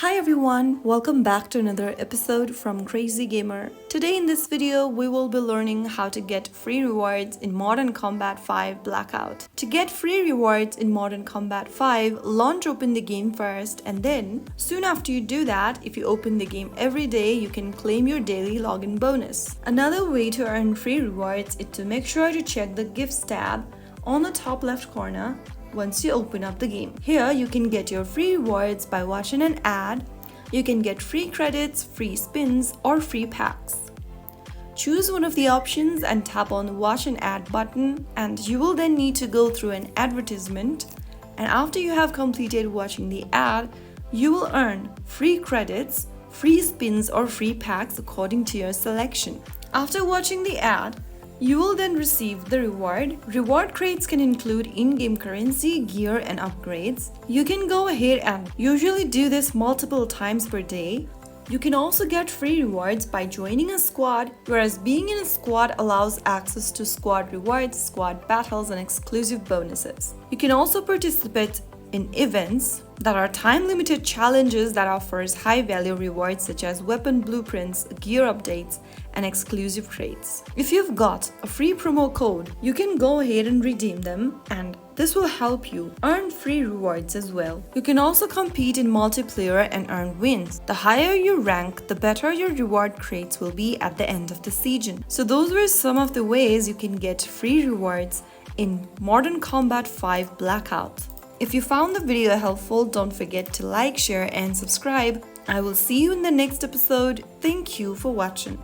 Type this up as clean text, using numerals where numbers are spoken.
Hi everyone, welcome back to another episode from Crazy Gamer. Today in this video, we will be learning how to get free rewards in Modern Combat 5 Blackout. To get free rewards in Modern Combat 5, launch open the game first, and then, soon after you do that, if you open the game every day, you can claim your daily login bonus. Another way to earn free rewards is to make sure to check the Gifts tab on the top left corner once you open up the game. Here you can get your free rewards by watching an ad, you can get free credits, free spins, or free packs. Choose one of the options and tap on the watch an ad button, and you will then need to go through an advertisement, and after you have completed watching the ad, you will earn free credits, free spins, or free packs according to your selection. After watching the ad, you will then receive the reward. Reward crates can include in-game currency, gear, and upgrades. You can go ahead and usually do this multiple times per day. You can also get free rewards by joining a squad, whereas being in a squad allows access to squad rewards, squad battles, and exclusive bonuses. You can also participate in events that are time-limited challenges that offers high-value rewards such as weapon blueprints, gear updates, and exclusive crates. If you've got a free promo code, you can go ahead and redeem them, and this will help you earn free rewards as well. You can also compete in multiplayer and earn wins. The higher you rank, the better your reward crates will be at the end of the season. So those were some of the ways you can get free rewards in Modern Combat 5 Blackout. If you found the video helpful, don't forget to like, share, and subscribe. I will see you in the next episode. Thank you for watching.